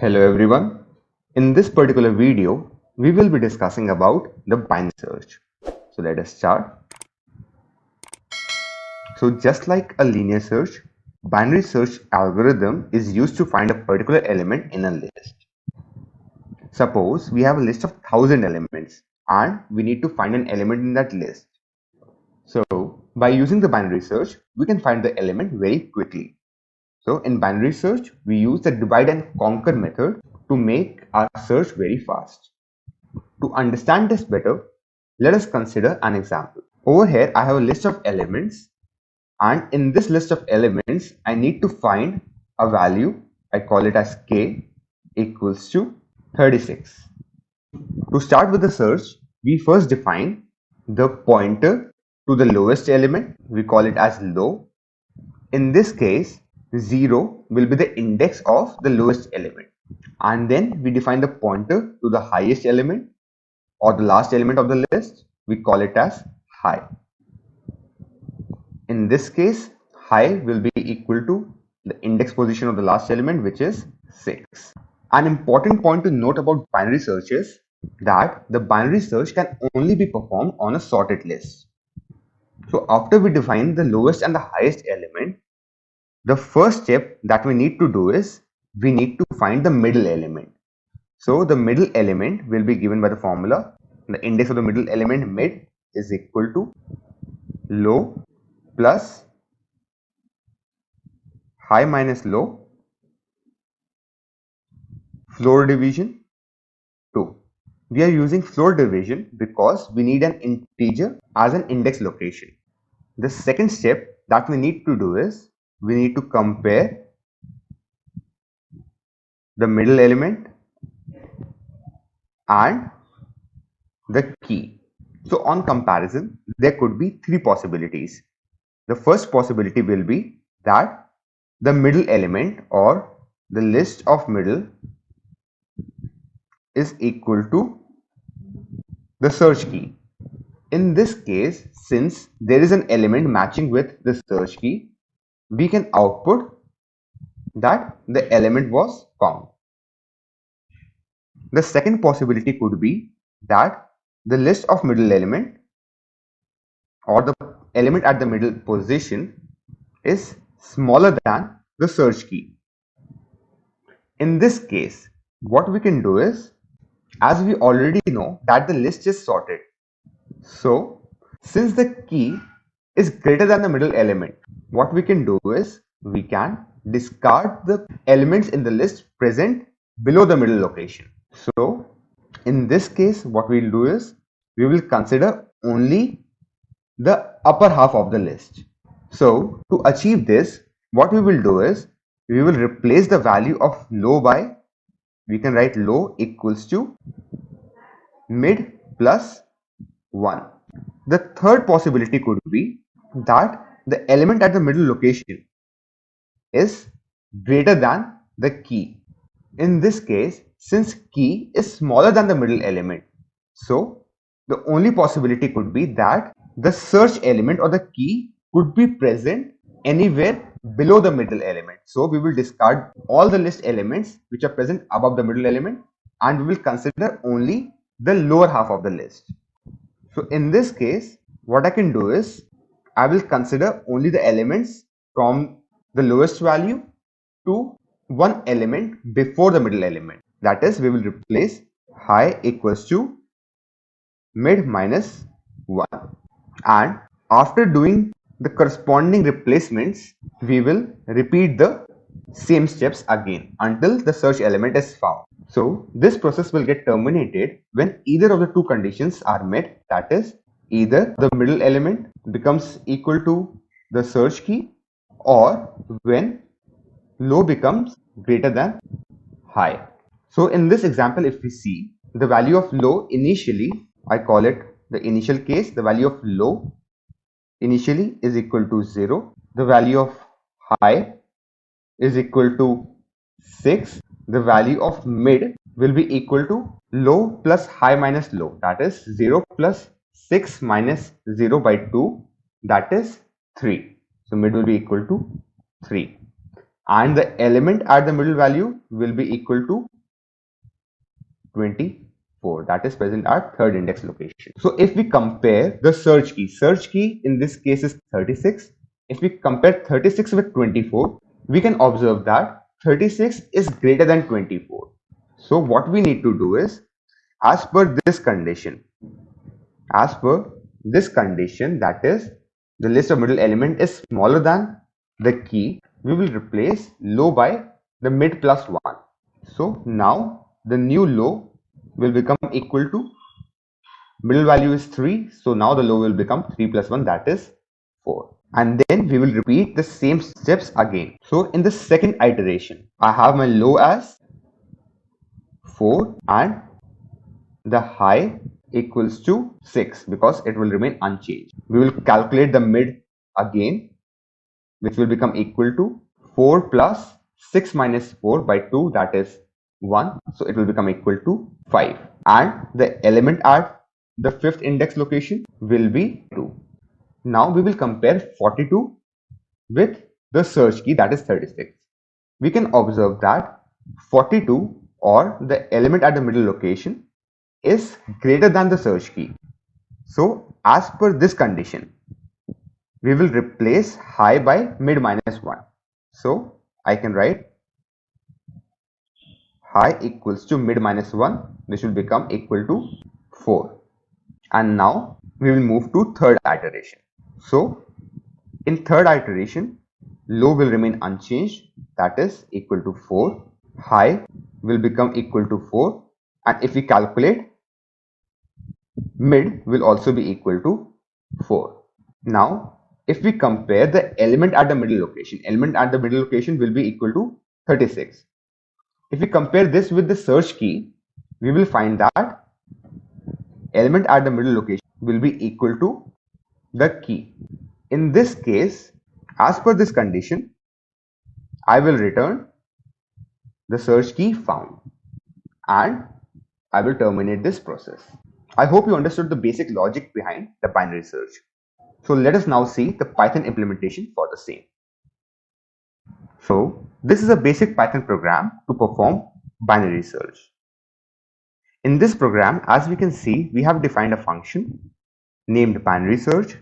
Hello everyone. In this particular video, we will be discussing about the binary search. So let us start. So just like a linear search, binary search algorithm is used to find a particular element in a list. Suppose we have a list of 1000 elements and we need to find an element in that list. So by using the binary search, we can find the element very quickly. So in binary search, we use the divide and conquer method to make our search very fast. To understand this better, let us consider an example. Over here, I have a list of elements, and in this list of elements, I need to find a value. I call it as k equals to 36. To start with the search, we first define the pointer to the lowest element. We call it as low. In this case, 0 will be the index of the lowest element, and then we define the pointer to the highest element or the last element of the list. We call it as high. In this case, high will be equal to the index position of the last element, which is 6. An important point to note about binary search is that the binary search can only be performed on a sorted list. So after we define the lowest and the highest element, the first step that we need to do is we need to find the middle element. So the middle element will be given by the formula. The index of the middle element mid is equal to low plus high minus low floor division 2. We are using floor division because we need an integer as an index location. The second step that we need to do is we need to compare the middle element and the key. So on comparison, there could be three possibilities. The first possibility will be that the middle element or the list of middle is equal to the search key. In this case, since there is an element matching with the search key, we can output that the element was found. The second possibility could be that the list of middle element or the element at the middle position is smaller than the search key. In this case, what we can do is, as we already know that the list is sorted, so since the key is greater than the middle element, what we can do is we can discard the elements in the list present below the middle location. So in this case, what we'll do is we will consider only the upper half of the list. So to achieve this, what we will do is we will replace the value of low by, we can write low equals to mid plus 1. The third possibility could be that the element at the middle location is greater than the key. In this case, since key is smaller than the middle element, so the only possibility could be that the search element or the key could be present anywhere below the middle element. So we will discard all the list elements which are present above the middle element, and we will consider only the lower half of the list. So in this case, what I can do is I will consider only the elements from the lowest value to one element before the middle element. That is, we will replace high equals to mid minus 1. And after doing the corresponding replacements, we will repeat the same steps again until the search element is found. So this process will get terminated when either of the two conditions are met, that is, either the middle element becomes equal to the search key or when low becomes greater than high. So in this example, if we see the value of low initially, I call it the initial case, the value of low initially is equal to 0. The value of high is equal to 6. The value of mid will be equal to low plus high minus low, that is 0 plus 6 minus 0 by 2, that is 3. So mid will be equal to 3. and the element at the middle value will be equal to 24, that is present at third index location. So if we compare the search key in this case is 36. If we compare 36 with 24, we can observe that 36 is greater than 24. So what we need to do is, as per this condition, that is the list of middle element is smaller than the key, we will replace low by the mid plus 1. So now the new low will become equal to, middle value is 3, so now the low will become 3 plus 1, that is 4. And then we will repeat the same steps again. So in the second iteration, I have my low as 4 and the high equals to 6 because it will remain unchanged. We will calculate the mid again, which will become equal to 4 plus 6 minus 4 by 2, that is 1. So it will become equal to 5. And the element at the fifth index location will be 2. Now we will compare 42 with the search key, that is 36. We can observe that 42, or the element at the middle location, is greater than the search key. So as per this condition, we will replace high by mid minus 1. So I can write high equals to mid minus 1, which will become equal to 4. And now we will move to third iteration. So in third iteration, low will remain unchanged, that is equal to 4. High will become equal to 4. And if we calculate, mid will also be equal to 4. Now, if we compare the element at the middle location will be equal to 36. If we compare this with the search key, we will find that element at the middle location will be equal to the key. In this case, as per this condition, I will return the search key found and I will terminate this process. I hope you understood the basic logic behind the binary search. So let us now see the Python implementation for the same. So this is a basic Python program to perform binary search. In this program, as we can see, we have defined a function named binary search.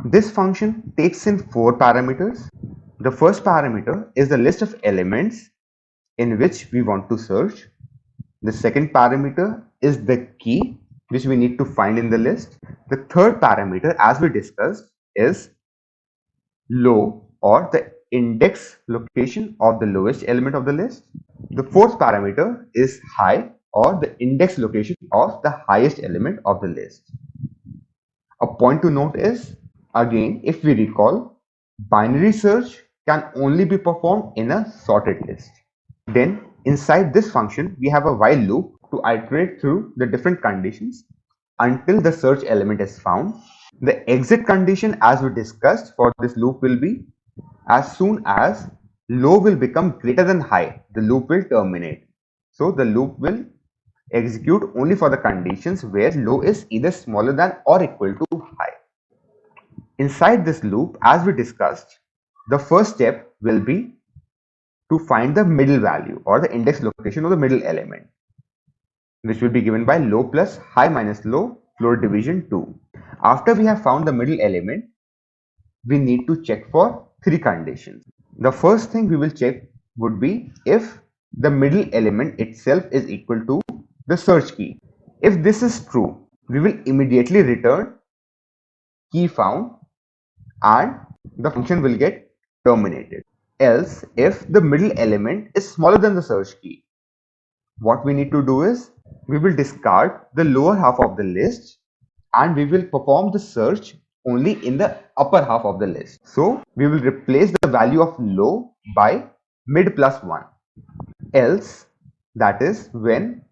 This function takes in 4 parameters. The first parameter is the list of elements in which we want to search. The second parameter is the key which we need to find in the list. The third parameter, as we discussed, is low, or the index location of the lowest element of the list. The fourth parameter is high, or the index location of the highest element of the list. A point to note is, again, if we recall, binary search can only be performed in a sorted list. Then inside this function, we have a while loop to iterate through the different conditions until the search element is found. The exit condition, as we discussed, for this loop will be, as soon as low will become greater than high, the loop will terminate. So the loop will execute only for the conditions where low is either smaller than or equal to high. Inside this loop, as we discussed, the first step will be to find the middle value, or the index location of the middle element, which will be given by low plus high minus low, floor division 2. After we have found the middle element, we need to check for 3 conditions. The first thing we will check would be if the middle element itself is equal to the search key. If this is true, we will immediately return key found and the function will get terminated. Else, if the middle element is smaller than the search key, what we need to do is, we will discard the lower half of the list and we will perform the search only in the upper half of the list. So we will replace the value of low by mid plus 1. Else, that is when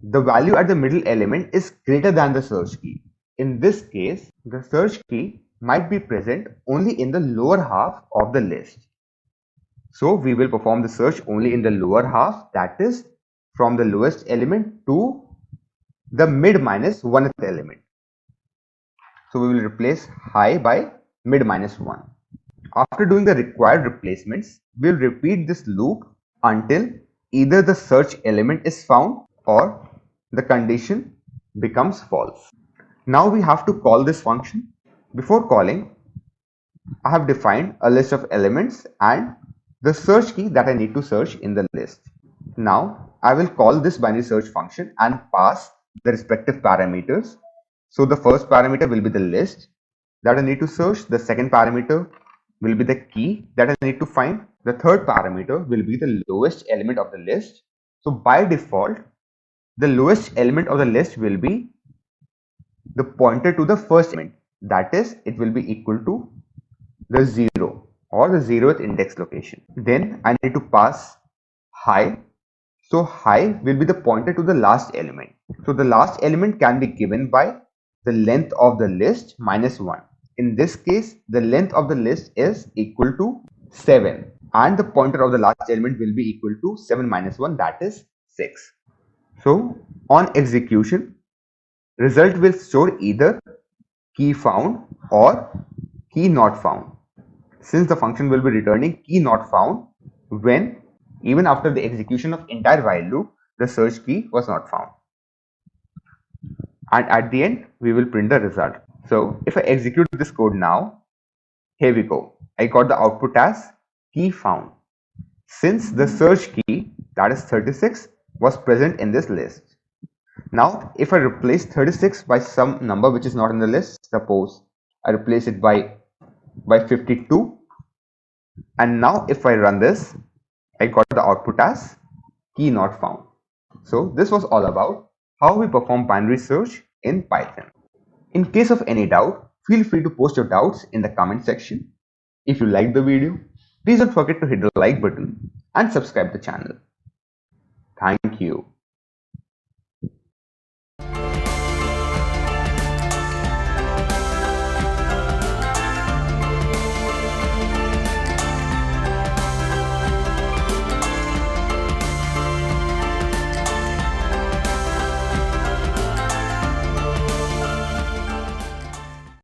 the value at the middle element is greater than the search key. In this case, the search key might be present only in the lower half of the list. So we will perform the search only in the lower half, that is from the lowest element to the mid minus 1th element. So we will replace high by mid minus 1. After doing the required replacements, we'll repeat this loop until either the search element is found or the condition becomes false. Now we have to call this function. Before calling, I have defined a list of elements and the search key that I need to search in the list. Now I will call this binary search function and pass the respective parameters. So the first parameter will be the list that I need to search. The second parameter will be the key that I need to find. The third parameter will be the lowest element of the list. So by default, the lowest element of the list will be the pointer to the first element. That is, it will be equal to the 0 or the 0th index location. Then I need to pass high. So high will be the pointer to the last element. So the last element can be given by the length of the list minus 1. In this case, the length of the list is equal to 7 and the pointer of the last element will be equal to 7 minus 1, that is 6. So on execution, result will store either key found or key not found, since the function will be returning key not found when even after the execution of entire while loop, the search key was not found. And at the end, we will print the result. So if I execute this code now, here we go. I got the output as key found, since the search key, that is 36, was present in this list. Now, if I replace 36 by some number which is not in the list, suppose I replace it by 52, and now if I run this, I got the output as key not found. So this was all about how we perform binary search in Python. In case of any doubt, feel free to post your doubts in the comment section. If you liked the video, please don't forget to hit the like button and subscribe the channel. Thank you.